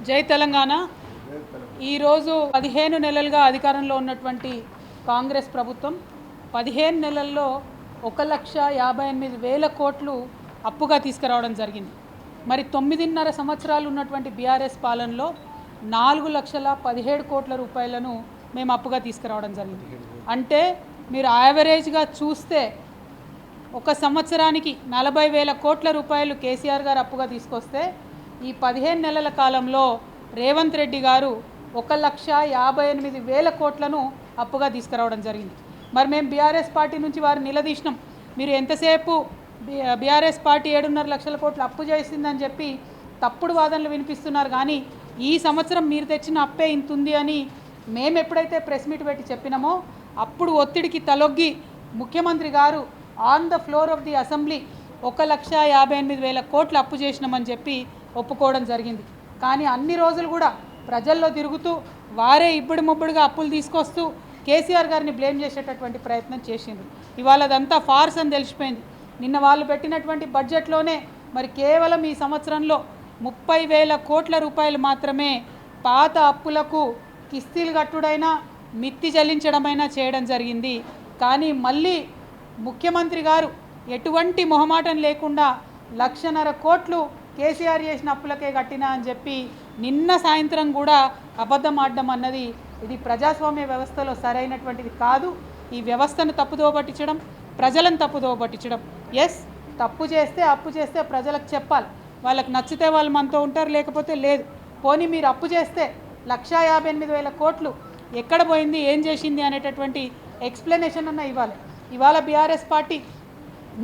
జై తెలంగాణ. ఈరోజు 15 నెలలుగా అధికారంలో ఉన్నటువంటి కాంగ్రెస్ ప్రభుత్వం 15 నెలల్లో 1,58,000 కోట్లు అప్పుగా తీసుకురావడం జరిగింది. మరి 9.5 సంవత్సరాలు ఉన్నటువంటి బీఆర్ఎస్ పాలనలో 4,17 కోట్ల రూపాయలను మేము అప్పుగా తీసుకురావడం జరిగింది. అంటే మీరు యావరేజ్గా చూస్తే ఒక సంవత్సరానికి 40,000 కోట్ల రూపాయలు కేసీఆర్ గారు అప్పుగా తీసుకొస్తే ఈ 15 నెలల కాలంలో రేవంత్ రెడ్డి గారు 1,58,000 కోట్లను అప్పుగా తీసుకురావడం జరిగింది. మరి మేము బీఆర్ఎస్ పార్టీ నుంచి వారు నిలదీసినాం, మీరు ఎంతసేపు బీఆర్ఎస్ పార్టీ 7.5 లక్షల కోట్లు అప్పు చేసిందని చెప్పి తప్పుడు వాదనలు వినిపిస్తున్నారు, కానీ ఈ సంవత్సరం మీరు తెచ్చిన అప్పే ఇంత ఉంది అని మేము ఎప్పుడైతే ప్రెస్ మీట్ పెట్టి చెప్పినామో అప్పుడు ఒత్తిడికి తలొగ్గి ముఖ్యమంత్రి గారు on the floor of the assembly 1,58,000 కోట్లు అప్పు చేసినామని చెప్పి ఒప్పుకోవడం జరిగింది. కానీ అన్ని రోజులు కూడా ప్రజల్లో తిరుగుతూ వారే ఇబ్బడి ముబ్బడిగా అప్పులు తీసుకొస్తూ కేసీఆర్ గారిని బ్లేమ్ చేసేటటువంటి ప్రయత్నం చేసిండ్రు. ఇవాళ అదంతా ఫార్స్ అని తెలిసిపోయింది. నిన్న వాళ్ళు పెట్టినటువంటి బడ్జెట్లోనే మరి కేవలం ఈ సంవత్సరంలో 30,000 కోట్ల రూపాయలు మాత్రమే పాత అప్పులకు కిస్తీలు కట్టుడైనా మిత్తి చెల్లించడమైనా చేయడం జరిగింది. కానీ మళ్ళీ ముఖ్యమంత్రి గారు ఎటువంటి మొహమాటం లేకుండా 1,50,000 కోట్లు కేసీఆర్ చేసిన అప్పులకే కట్టినా అని చెప్పి నిన్న సాయంత్రం కూడా అబద్ధం ఆడడం అన్నది ఇది ప్రజాస్వామ్య వ్యవస్థలో సరైనటువంటిది కాదు. ఈ వ్యవస్థను తప్పుదోవ పట్టించడం, ప్రజలను తప్పుదోవ పట్టించడం. ఎస్, తప్పు చేస్తే అప్పు చేస్తే ప్రజలకు చెప్పాలి, వాళ్ళకి నచ్చితే వాళ్ళు మనతో ఉంటారు, లేకపోతే లేదు. పోనీ మీరు అప్పు చేస్తే 1,58,000 కోట్లు ఎక్కడ పోయింది, ఏం చేసింది అనేటటువంటి ఎక్స్ప్లెనేషన్ అన్న ఇవ్వాలి. ఇవాళ బీఆర్ఎస్ పార్టీ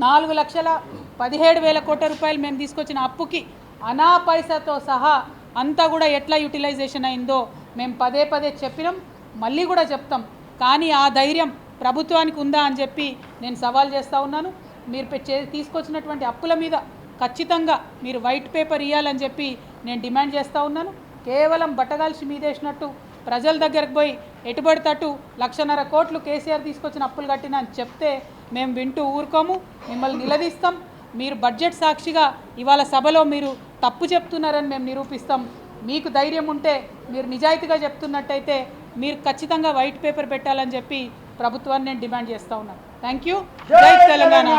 4,17,000 కోట్ల రూపాయలు మేము తీసుకొచ్చిన అప్పుకి అనా పైసాతో సహా అంతా కూడా ఎట్లా యూటిలైజేషన్ అయిందో మేము పదే పదే చెప్పినాం, మళ్ళీ కూడా చెప్తాం. కానీ ఆ ధైర్యం ప్రభుత్వానికి ఉందా అని చెప్పి నేను సవాల్ చేస్తూ ఉన్నాను. మీరు తీసుకొచ్చినటువంటి అప్పుల మీద ఖచ్చితంగా మీరు వైట్ పేపర్ ఇవ్వాలని చెప్పి నేను డిమాండ్ చేస్తూ ఉన్నాను. కేవలం బట్టగాల్సి మీదేసినట్టు ప్రజల దగ్గరకు పోయి ఎటుబడితట్టు 1,50,000 కోట్లు కేసీఆర్ తీసుకొచ్చిన అప్పులు కట్టినా అని చెప్తే మేము వింటూ ఊరుకోము, మిమ్మల్ని నిలదీస్తాం. మీరు బడ్జెట్ సాక్షిగా ఇవాళ సభలో మీరు తప్పు చెప్తున్నారని మేము నిరూపిస్తాం. మీకు ధైర్యం ఉంటే మీరు నిజాయితీగా చెప్తున్నట్టయితే మీరు ఖచ్చితంగా వైట్ పేపర్ పెట్టాలని చెప్పి ప్రభుత్వాన్ని నేను డిమాండ్ చేస్తూ ఉన్నాను. Thank you. జై తెలంగాణ.